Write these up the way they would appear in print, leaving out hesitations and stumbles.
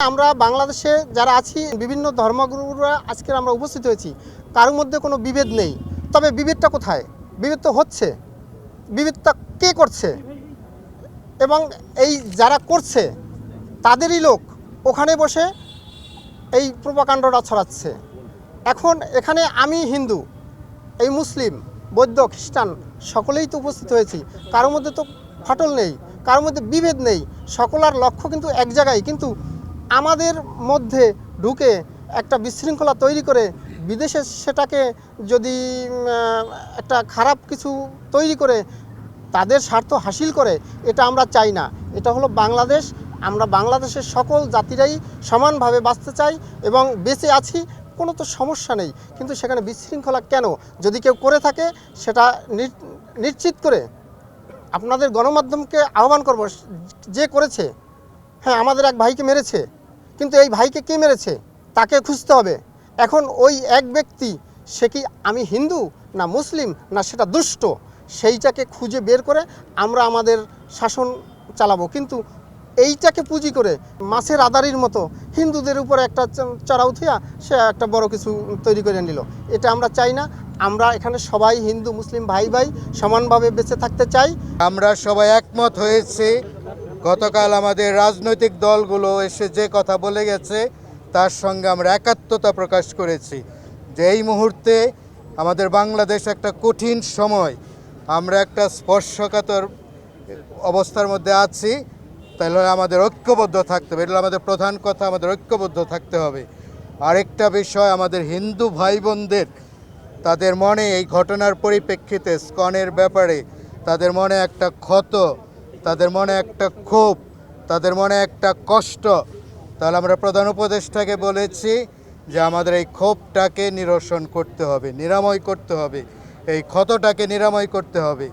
আমরা বাংলাদেশে যারা আছি বিভিন্ন ধর্মগুরুরা আজকে আমরা উপস্থিত হয়েছি, কারোর মধ্যে কোনো বিভেদ নেই। তবে বিভেদটা কোথায়? বিভেদ তো হচ্ছে, বিভেদটা কে করছে? এবং এই যারা করছে তাদেরই লোক ওখানে বসে এই প্রোপাকাণ্ডটা ছড়াচ্ছে। এখন এখানে আমি হিন্দু, এই মুসলিম, বৌদ্ধ, খ্রিস্টান সকলেই তো উপস্থিত হয়েছি। কারোর মধ্যে তো ফাটল নেই, কারোর মধ্যে বিভেদ নেই, সকলের লক্ষ্য কিন্তু এক জায়গায়। কিন্তু আমাদের মধ্যে ঢুকে একটা বিশৃঙ্খলা তৈরি করে বিদেশে সেটাকে যদি একটা খারাপ কিছু তৈরি করে তাদের স্বার্থ হাসিল করে, এটা আমরা চাই না। এটা হলো বাংলাদেশ। আমরা বাংলাদেশের সকল জাতিরাই সমানভাবে বাঁচতে চাই এবং বেঁচে আছি, কোনো তো সমস্যা নেই। কিন্তু সেখানে বিশৃঙ্খলা কেন? যদি কেউ করে থাকে সেটা নিশ্চিত করে আপনাদের গণমাধ্যমকে আহ্বান করব, যে করেছে, হ্যাঁ আমাদের এক ভাইকে মেরেছে, কিন্তু এই ভাইকে কে মেরেছে তাকে খুঁজতে হবে। এখন ওই এক ব্যক্তি, সে কি আমি হিন্দু না মুসলিম না সেটা দুষ্ট, সেইটাকে খুঁজে বের করে আমরা আমাদের শাসন চালাবো। কিন্তু এইটাকে পুঁজি করে মাছের আদারির মতো হিন্দুদের উপরে একটা চড়া উঠিয়া সে একটা বড় কিছু তৈরি করে নিল, এটা আমরা চাই না। আমরা এখানে সবাই হিন্দু মুসলিম ভাই ভাই সমানভাবে বেঁচে থাকতে চাই। আমরা সবাই একমত হয়েছি। গতকাল আমাদের রাজনৈতিক দলগুলো এসে যে কথা বলে গেছে তার সঙ্গে আমরা একাত্মতা প্রকাশ করেছি যে এই মুহূর্তে আমাদের বাংলাদেশ একটা কঠিন সময়, আমরা একটা স্পর্শকাতর অবস্থার মধ্যে আছি। তাহলে আমাদের ঐক্যবদ্ধ থাকতে হবে, এটা আমাদের প্রধান কথা, আমাদের ঐক্যবদ্ধ থাকতে হবে। আরেকটা বিষয়, আমাদের হিন্দু ভাই বোনদের তাদের মনে এই ঘটনার পরিপ্রেক্ষিতে ইসকনের ব্যাপারে তাদের মনে একটা ক্ষত, তাদের মনে একটা ক্ষোভ, তাদের মনে একটা কষ্ট। তাহলে আমরা প্রধান উপদেষ্টাকে বলেছি যে আমাদের এই ক্ষোভটাকে নিরসন করতে হবে, নিরাময় করতে হবে, এই ক্ষতটাকে নিরাময় করতে হবে।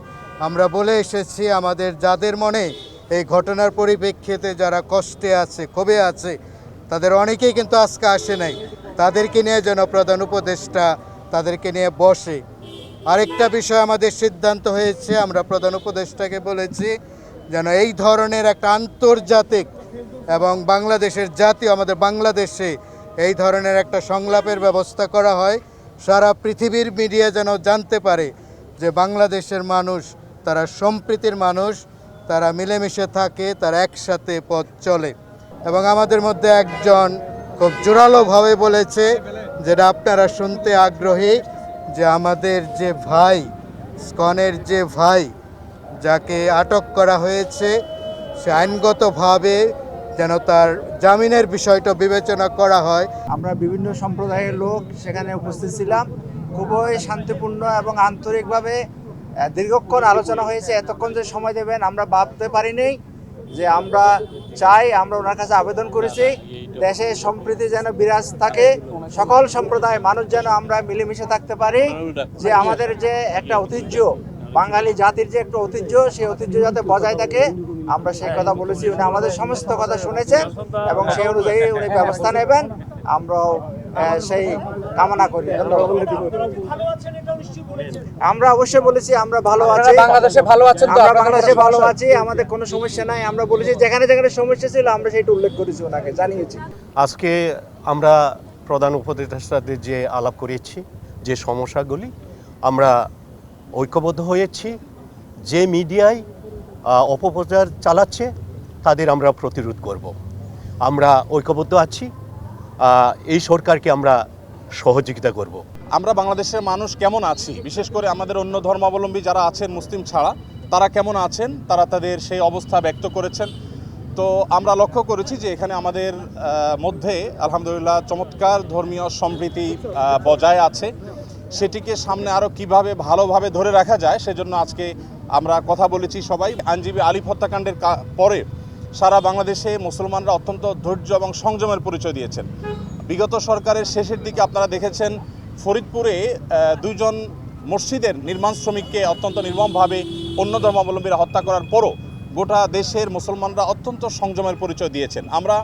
আমরা বলে এসেছি আমাদের যাদের মনে এই ঘটনার পরিপ্রেক্ষিতে যারা কষ্টে আছে, ক্ষোভে আছে, তাদের অনেকেই কিন্তু আজকে আসে নাই, তাদেরকে নিয়ে যেন প্রধান উপদেষ্টা তাদেরকে নিয়ে বসে। আরেকটা বিষয় আমাদের সিদ্ধান্ত হয়েছে, আমরা প্রধান উপদেষ্টাকে বলেছি যেন এই ধরনের একটা আন্তর্জাতিক এবং বাংলাদেশের জাতীয়, আমাদের বাংলাদেশে এই ধরনের একটা সংলাপের ব্যবস্থা করা হয়। সারা পৃথিবীর মিডিয়া যেন জানতে পারে যে বাংলাদেশের মানুষ তারা সম্প্রীতির মানুষ, তারা মিলেমিশে থাকে, তারা একসাথে পথ চলে। এবং আমাদের মধ্যে একজন খুব জোরালোভাবে বলেছে, যেটা আপনারা শুনতে আগ্রহী, যে আমাদের যে ভাই, ইসকনের যে ভাই যাকে আটক করা হয়েছে, সে আইনগতভাবে যেন তার জামিনের বিষয়টা বিবেচনা করা হয়। আমরা বিভিন্ন সম্প্রদায়ের লোক সেখানে উপস্থিত ছিলাম। খুবই শান্তিপূর্ণ এবং আন্তরিকভাবে দীর্ঘক্ষণ আলোচনা হয়েছে। এতক্ষণ যে সময় দেবেন আমরা ভাবতে পারিনি। যে আমরা চাই, আমরা ওনার কাছে আবেদন করেছি দেশে সম্প্রীতি যেন বিরাজ থাকে, সকল সম্প্রদায় মানুষ যেন আমরা মিলেমিশে থাকতে পারি। যে আমাদের যে একটা ঐতিহ্য, বাঙালি জাতির যে একটা ঐতিহ্য, সেই ঐতিহ্য যাতে বজায় থাকে, আমরা সেই কথা বলেছি। উনি আমাদের সমস্ত কথা শুনেছেন এবং সেই অনুযায়ী উনি ব্যবস্থা নেবেন, আমরাও সেই কামনা করি। আমরা অবশ্যই বলেছি আমরা ভালো আছি, বাংলাদেশে ভালো আছেন, আমরা বাংলাদেশে ভালো আছি, আমাদের কোনো সমস্যা নাই। আমরা বলেছি যেখানে যেখানে সমস্যা ছিল আমরা সেটা উল্লেখ করেছি, ওনাকে জানিয়েছি। আজকে আমরা প্রধান উপদেষ্টাদের যে আলাপ করেছি, যে সমস্যাগুলি, আমরা ঐক্যবদ্ধ হয়েছি। যে মিডিয়ায় অপপ্রচার চালাচ্ছে তাদের আমরা প্রতিরোধ করব। আমরা ঐক্যবদ্ধ আছি, এই সরকারকে আমরা সহযোগিতা করব। আমরা বাংলাদেশের মানুষ কেমন আছি, বিশেষ করে আমাদের অন্য ধর্মাবলম্বী যারা আছেন মুসলিম ছাড়া, তারা কেমন আছেন, তারা তাদের সেই অবস্থা ব্যক্ত করেছেন। তো আমরা লক্ষ্য করেছি যে এখানে আমাদের মধ্যে আলহামদুলিল্লাহ চমৎকার ধর্মীয় সম্প্রীতি বজায় আছে। সেটিকে সামনে আরও কিভাবে ভালোভাবে ধরে রাখা যায় সেজন্য আজকে আমরা কথা বলেছি সবাই। আইনজীবী আলিফ হত্যাকাণ্ডের পরে সারা বাংলাদেশে মুসলমানরা অত্যন্ত ধৈর্য এবং সংযমের পরিচয় দিয়েছেন। বিগত সরকারের শেষের দিকে আপনারা দেখেছেন ফরিদপুরে দুইজন মসজিদের নির্মাণ শ্রমিককে অত্যন্ত নির্মমভাবে অন্য ধর্মাবলম্বীরা হত্যা করার পরও গোটা দেশের মুসলমানরা অত্যন্ত সংযমের পরিচয় দিয়েছেন। আমরা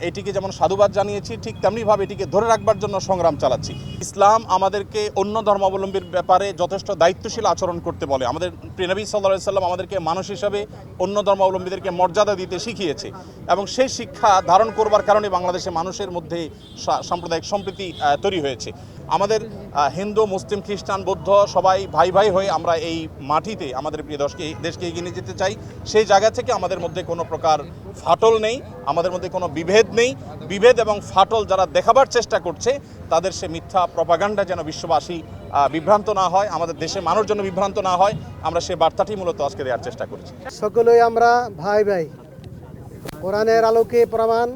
এটিকে যেমন সাধুবাদ জানিয়েছি, ঠিক তেমনিভাবে এটিকে ধরে রাখবার জন্য সংগ্রাম চালাচ্ছি। ইসলাম আমাদেরকে অন্য ধর্মাবলম্বীর ব্যাপারে যথেষ্ট দায়িত্বশীল আচরণ করতে বলে। আমাদের প্রিয় নবী সাল্লাল্লাহু আলাইহি সাল্লাম আমাদেরকে মানুষ হিসাবে অন্য ধর্মাবলম্বীদেরকে মর্যাদা দিতে শিখিয়েছে, এবং সেই শিক্ষা ধারণ করবার কারণে বাংলাদেশে মানুষের মধ্যে সাম্প্রদায়িক সম্প্রীতি তৈরি হয়েছে। আমাদের হিন্দু, মুসলিম, খ্রিস্টান, বৌদ্ধ সবাই ভাই ভাই হয়ে আমরা এই মাটিতে আমাদের প্রিয় দেশকে এগিয়ে নিয়ে যেতে চাই। সেই জায়গা থেকে আমাদের মধ্যে কোনো প্রকার ফাটল নেই, আমাদের মধ্যে কোনো বিভেদ নেই। বিভেদ এবং ফাটল যারা দেখাবার চেষ্টা করছে তাদের সে মিথ্যা প্রপাগান্ডা যেন বিশ্ববাসী বিভ্রান্ত না হয়, আমাদের দেশের মানুষ যেন বিভ্রান্ত না হয়, আমরা সে বার্তাটি মূলত আজকে দেওয়ার চেষ্টা করছি। সকলেই আমরা ভাই ভাই, কোরআনের আলোকে প্রমাণ,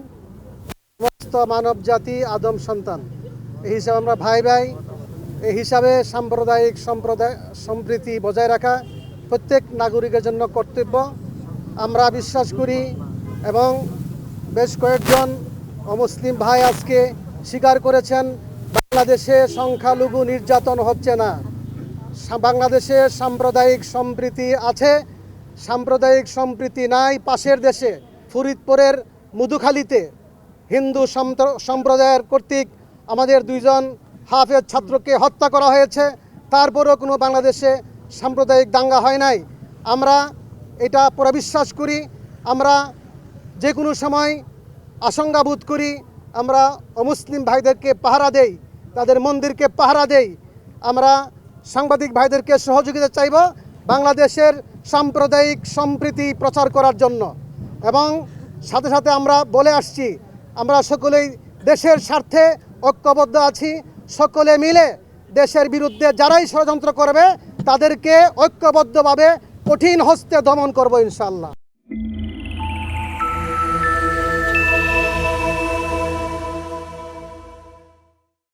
সমস্ত মানব জাতি আদম সন্তান, এই হিসাবে আমরা ভাই ভাই। এই হিসাবে সাম্প্রদায়িক সম্প্রীতি বজায় রাখা প্রত্যেক নাগরিকের জন্য কর্তব্য আমরা বিশ্বাস করি। এবং বেশ কয়েকজন অমুসলিম ভাই আজকে স্বীকার করেছেন বাংলাদেশে সংখ্যালঘু নির্যাতন হচ্ছে না, বাংলাদেশে সাম্প্রদায়িক সম্প্রীতি আছে। সাম্প্রদায়িক সম্প্রীতি নাই পাশের দেশে ফরিদপুরের মধুখালীতে হিন্দু সম্প্রদায়ের কর্তৃক আমাদের 2 জন হাফেজ ছাত্রকে হত্যা করা হয়েছে, তারপরেও কোনো বাংলাদেশে সাম্প্রদায়িক দাঙ্গা হয় নাই। আমরা এটা পুরো বিশ্বাস করি। আমরা যে কোনো সময় আশঙ্কা বোধ করি, আমরা অমুসলিম ভাইদেরকে পাহারা দেই, তাদের মন্দিরকে পাহারা দেই। আমরা সাংবাদিক ভাইদেরকে সহযোগিতা চাইব বাংলাদেশের সাম্প্রদায়িক সম্প্রীতি প্রচার করার জন্য। এবং সাথে সাথে আমরা বলে আসছি, আমরা সকলেই দেশের স্বার্থে ঐক্যবদ্ধ আছি। সকলে মিলে দেশের বিরুদ্ধে যারাই ষড়যন্ত্র করবে তাদেরকে ঐক্যবদ্ধভাবে কঠিন হস্তে দমন করব ইনশাআল্লাহ।